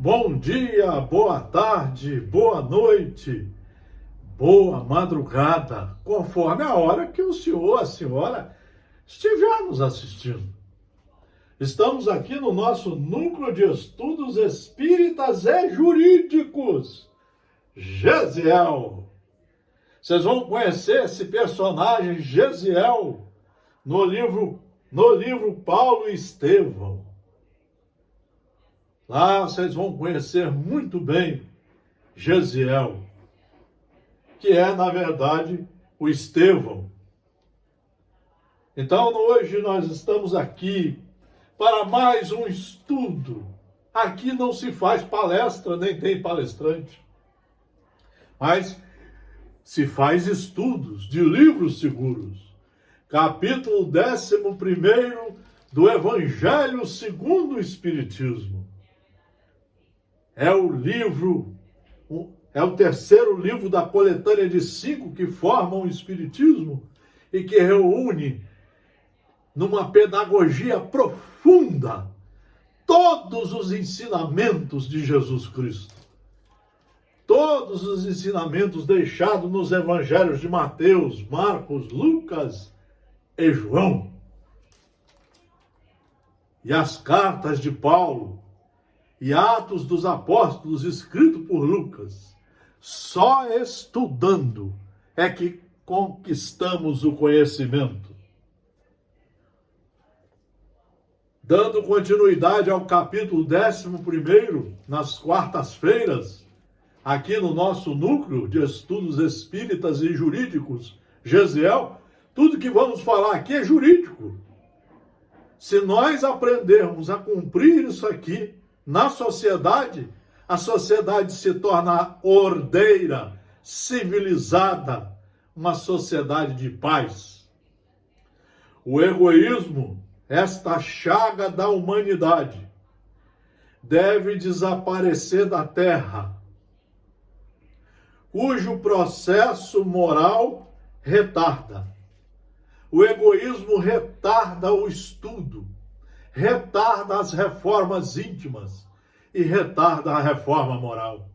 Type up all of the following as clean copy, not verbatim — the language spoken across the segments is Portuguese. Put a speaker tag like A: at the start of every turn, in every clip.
A: Bom dia, boa tarde, boa noite, boa madrugada, conforme a hora que o senhor, a senhora estiver nos assistindo. Estamos aqui no nosso Núcleo de Estudos Espíritas e Jurídicos, Gesiel. Vocês vão conhecer esse personagem, Gesiel, no livro Paulo e Estevão. Lá vocês vão conhecer muito bem Gesiel, que é, na verdade, o Estevão. Então, hoje nós estamos aqui para mais um estudo. Aqui não se faz palestra, nem tem palestrante, mas se faz estudos de livros seguros. Capítulo 11º do Evangelho segundo o Espiritismo. É o terceiro livro da coletânea de 5 que formam o Espiritismo e que reúne numa pedagogia profunda todos os ensinamentos de Jesus Cristo. Todos os ensinamentos deixados nos evangelhos de Mateus, Marcos, Lucas e João. E as cartas de Paulo e Atos dos Apóstolos, escrito por Lucas. Só estudando é que conquistamos o conhecimento. Dando continuidade ao capítulo 11º, nas quartas-feiras, aqui no nosso Núcleo de Estudos Espíritas e Jurídicos, Gesiel, tudo que vamos falar aqui é jurídico. Se nós aprendermos a cumprir isso aqui, na sociedade, a sociedade se torna ordeira, civilizada, uma sociedade de paz. O egoísmo, esta chaga da humanidade, deve desaparecer da terra, cujo processo moral retarda. O egoísmo retarda o estudo, retarda as reformas íntimas e retarda a reforma moral.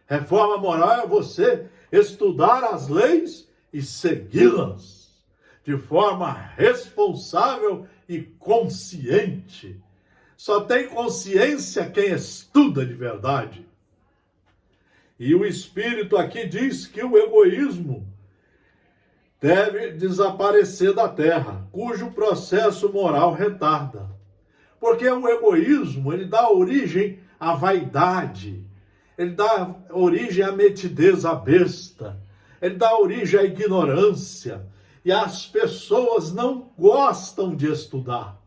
A: Reforma moral é você estudar as leis e segui-las de forma responsável e consciente. Só tem consciência quem estuda de verdade. E o Espírito aqui diz que o egoísmo deve desaparecer da terra, cujo processo moral retarda. Porque o egoísmo, ele dá origem à vaidade, ele dá origem à metidez, à besta, ele dá origem à ignorância, e as pessoas não gostam de estudar.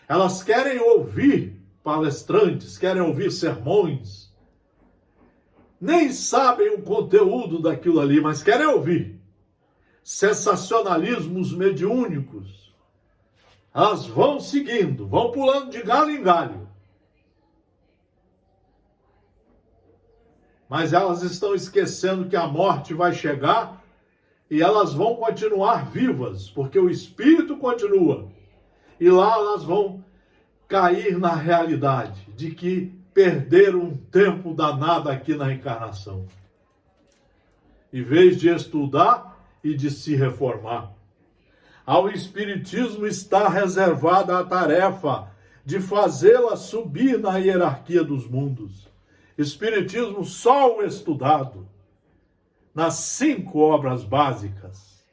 A: Elas querem ouvir palestrantes, querem ouvir sermões, nem sabem o conteúdo daquilo ali, mas querem ouvir. Sensacionalismos mediúnicos, elas vão seguindo, vão pulando de galho em galho. Mas elas estão esquecendo que a morte vai chegar e elas vão continuar vivas, porque o espírito continua. E lá elas vão cair na realidade de que perderam um tempo danado aqui na encarnação. Em vez de estudar e de se reformar. Ao Espiritismo está reservada a tarefa de fazê-la subir na hierarquia dos mundos. Espiritismo só o estudado, nas 5 obras básicas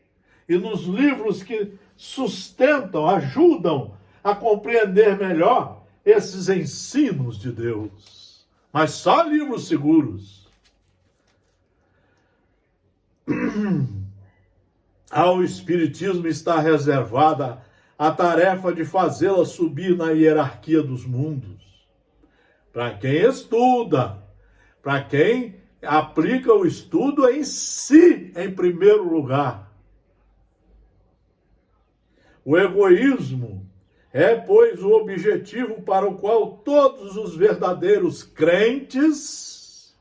A: e nos livros que sustentam, ajudam a compreender melhor esses ensinos de Deus. Mas só livros seguros. Ao Espiritismo está reservada a tarefa de fazê-la subir na hierarquia dos mundos. Para quem estuda, para quem aplica o estudo em si, em primeiro lugar. O egoísmo é, pois, o objetivo para o qual todos os verdadeiros crentes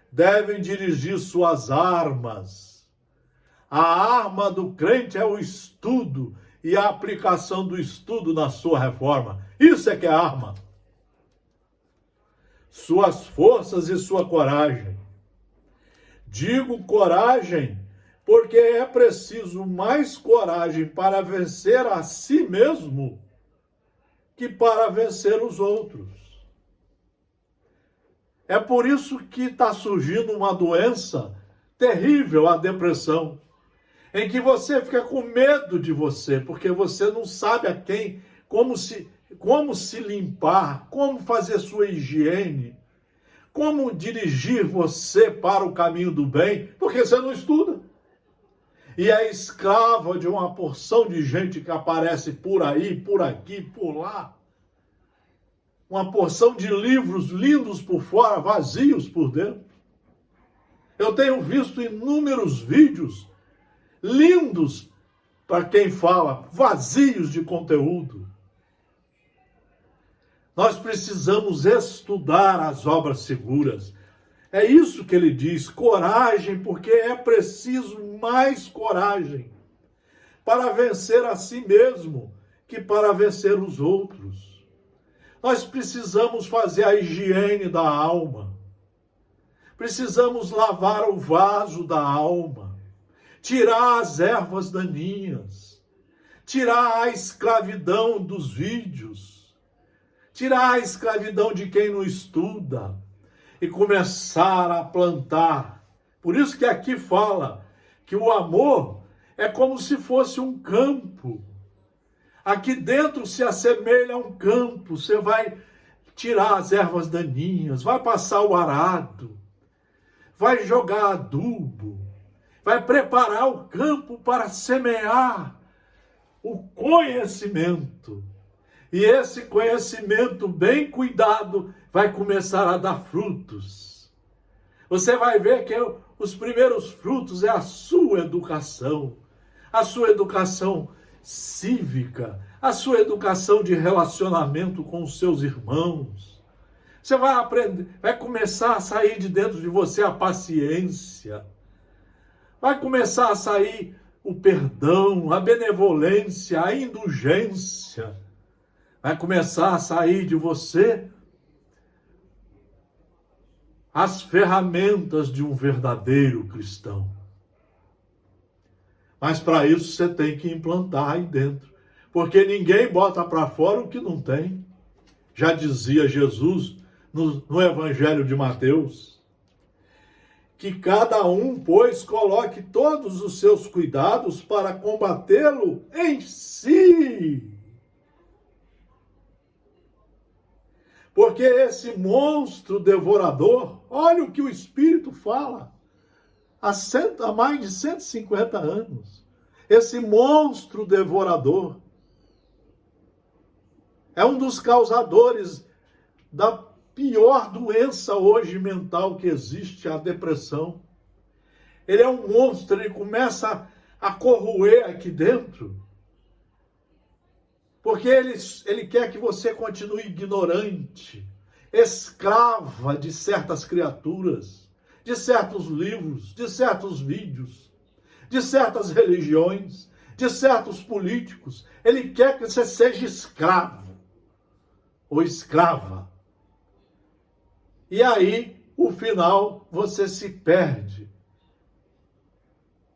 A: devem dirigir suas armas. A arma do crente é o estudo e a aplicação do estudo na sua reforma. Isso é que é arma. suas forças e sua coragem. Digo coragem porque é preciso mais coragem para vencer a si mesmo que para vencer os outros. É por isso que está surgindo uma doença terrível, a depressão, em que você fica com medo de você, porque você não sabe a quem, como se limpar, como fazer sua higiene, como dirigir você para o caminho do bem, porque você não estuda. E é escrava de uma porção de gente que aparece por aí, por aqui, por lá. Uma porção de livros lindos por fora, vazios por dentro. Eu tenho visto inúmeros vídeos lindos para quem fala, vazios de conteúdo. Nós precisamos estudar as obras seguras. É isso que ele diz, coragem, porque é preciso mais coragem para vencer a si mesmo que para vencer os outros. Nós precisamos fazer a higiene da alma. Precisamos lavar o vaso da alma, tirar as ervas daninhas, tirar a escravidão dos vídeos, tirar a escravidão de quem não estuda e começar a plantar. Por isso que aqui fala que o amor é como se fosse um campo. Aqui dentro se assemelha a um campo. Você vai tirar as ervas daninhas, vai passar o arado, vai jogar adubo, vai preparar o campo para semear o conhecimento. E esse conhecimento bem cuidado vai começar a dar frutos. Você vai ver que os primeiros frutos é a sua educação cívica, a sua educação de relacionamento com os seus irmãos. Você vai aprender, vai começar a sair de dentro de você a paciência. Vai começar a sair o perdão, a benevolência, a indulgência. Vai começar a sair de você as ferramentas de um verdadeiro cristão. Mas para isso você tem que implantar aí dentro. Porque ninguém bota para fora o que não tem. Já dizia Jesus no Evangelho de Mateus. Que cada um, pois, coloque todos os seus cuidados para combatê-lo em si. Porque esse monstro devorador, olha o que o Espírito fala, há mais de 150 anos. Esse monstro devorador é um dos causadores da pior doença hoje mental que existe, a depressão. Ele é um monstro, ele começa a corroer aqui dentro. Porque ele quer que você continue ignorante, escrava de certas criaturas, de certos livros, de certos vídeos, de certas religiões, de certos políticos. Ele quer que você seja escravo ou escrava. E aí, no final, você se perde.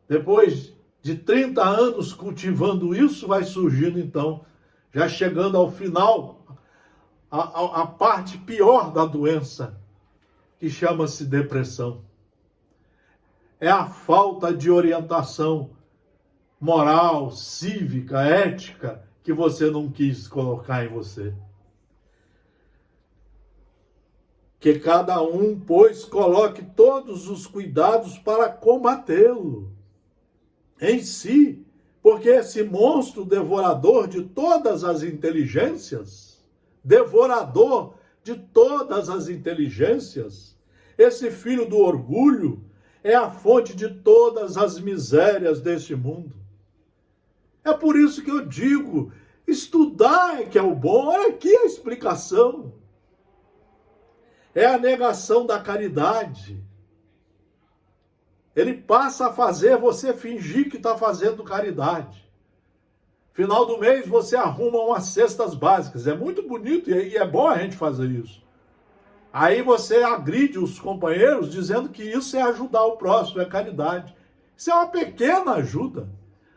A: Depois de 30 anos cultivando isso, vai surgindo então, já chegando ao final, a parte pior da doença, que chama-se depressão. É a falta de orientação moral, cívica, ética, que você não quis colocar em você. Que cada um, pois, coloque todos os cuidados para combatê-lo em si, porque esse monstro devorador de todas as inteligências, esse filho do orgulho, é a fonte de todas as misérias deste mundo. É por isso que eu digo, estudar é que é o bom, olha aqui a explicação. É a negação da caridade. Ele passa a fazer você fingir que está fazendo caridade. Final do mês você arruma umas cestas básicas. É muito bonito e é bom a gente fazer isso. Aí você agride os companheiros dizendo que isso é ajudar o próximo, é caridade. Isso é uma pequena ajuda.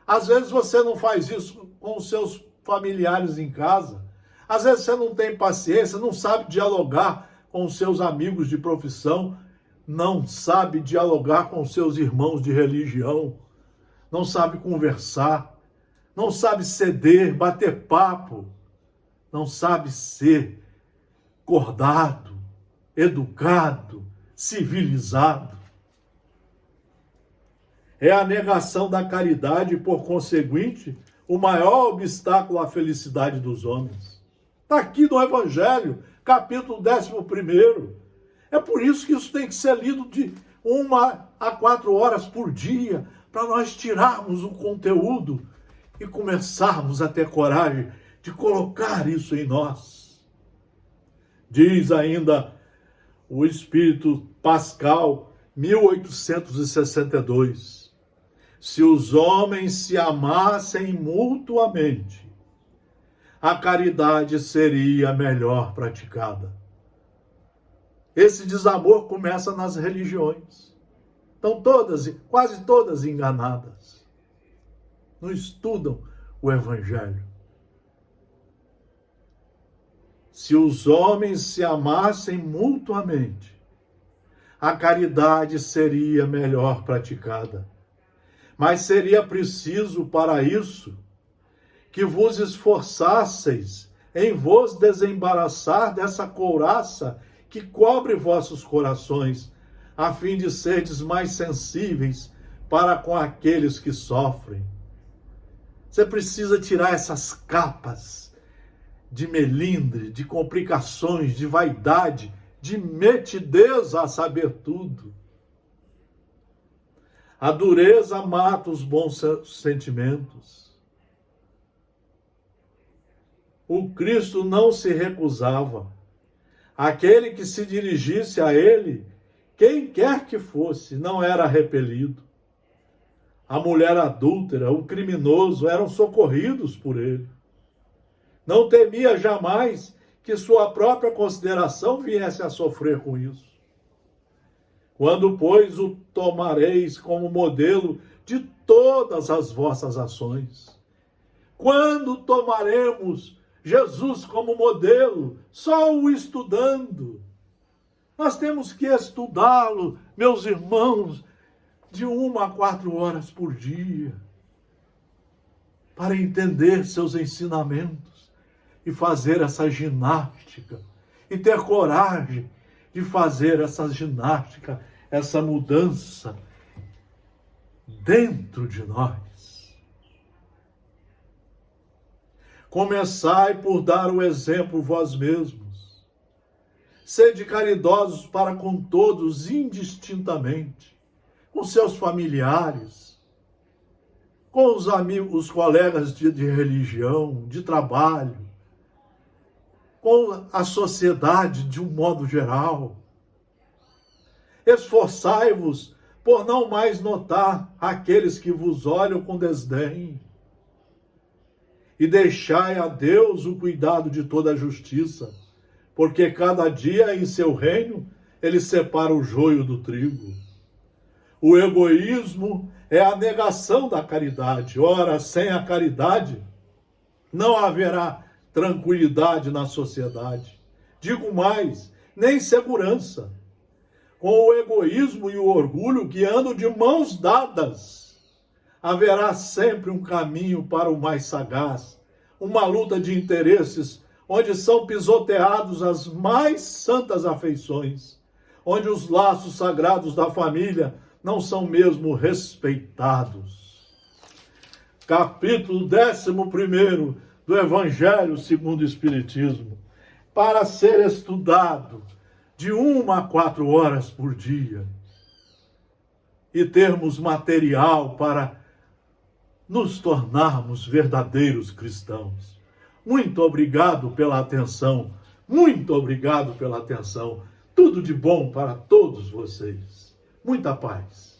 A: Às vezes você não faz isso com os seus familiares em casa. Às vezes você não tem paciência, não sabe dialogar com os seus amigos de profissão, não sabe dialogar com os seus irmãos de religião, não sabe conversar, não sabe ceder, bater papo, não sabe ser acordado, educado, civilizado. É a negação da caridade e, por conseguinte, o maior obstáculo à felicidade dos homens. Está aqui no Evangelho, capítulo 11. É por isso que isso tem que ser lido de 1 a 4 horas por dia, para nós tirarmos o conteúdo e começarmos a ter coragem de colocar isso em nós. Diz ainda o Espírito Pascal, 1862, se os homens se amassem mutuamente, a caridade seria melhor praticada. Esse desamor começa nas religiões. Estão todas, quase todas enganadas. Não estudam o Evangelho. Se os homens se amassem mutuamente, a caridade seria melhor praticada. Mas seria preciso para isso que vos esforçasseis em vos desembaraçar dessa couraça que cobre vossos corações, a fim de serdes mais sensíveis para com aqueles que sofrem. Você precisa tirar essas capas de melindre, de complicações, de vaidade, de metidez a saber tudo. A dureza mata os bons sentimentos. O Cristo não se recusava. Aquele que se dirigisse a ele, quem quer que fosse, não era repelido. A mulher adúltera, o criminoso, eram socorridos por ele. Não temia jamais que sua própria consideração viesse a sofrer com isso. Quando, pois, o tomareis como modelo de todas as vossas ações? Quando tomaremos Jesus como modelo, só o estudando? Nós temos que estudá-lo, meus irmãos, de 1 a 4 horas por dia, para entender seus ensinamentos e fazer essa ginástica, e ter coragem de fazer essa ginástica, essa mudança dentro de nós. Começai por dar o exemplo vós mesmos. Sede caridosos para com todos indistintamente, com seus familiares, com os amigos, os colegas de religião, de trabalho, com a sociedade de um modo geral. Esforçai-vos por não mais notar aqueles que vos olham com desdém, e deixai a Deus o cuidado de toda a justiça, porque cada dia em seu reino ele separa o joio do trigo. O egoísmo é a negação da caridade. Ora, sem a caridade não haverá tranquilidade na sociedade. Digo mais, nem segurança. Com o egoísmo e o orgulho que andam de mãos dadas, haverá sempre um caminho para o mais sagaz, uma luta de interesses, onde são pisoteados as mais santas afeições, onde os laços sagrados da família não são mesmo respeitados. Capítulo 11 do Evangelho segundo o Espiritismo, para ser estudado de 1 a 4 horas por dia, e termos material para nos tornarmos verdadeiros cristãos. Muito obrigado pela atenção, muito obrigado pela atenção. Tudo de bom para todos vocês. Muita paz.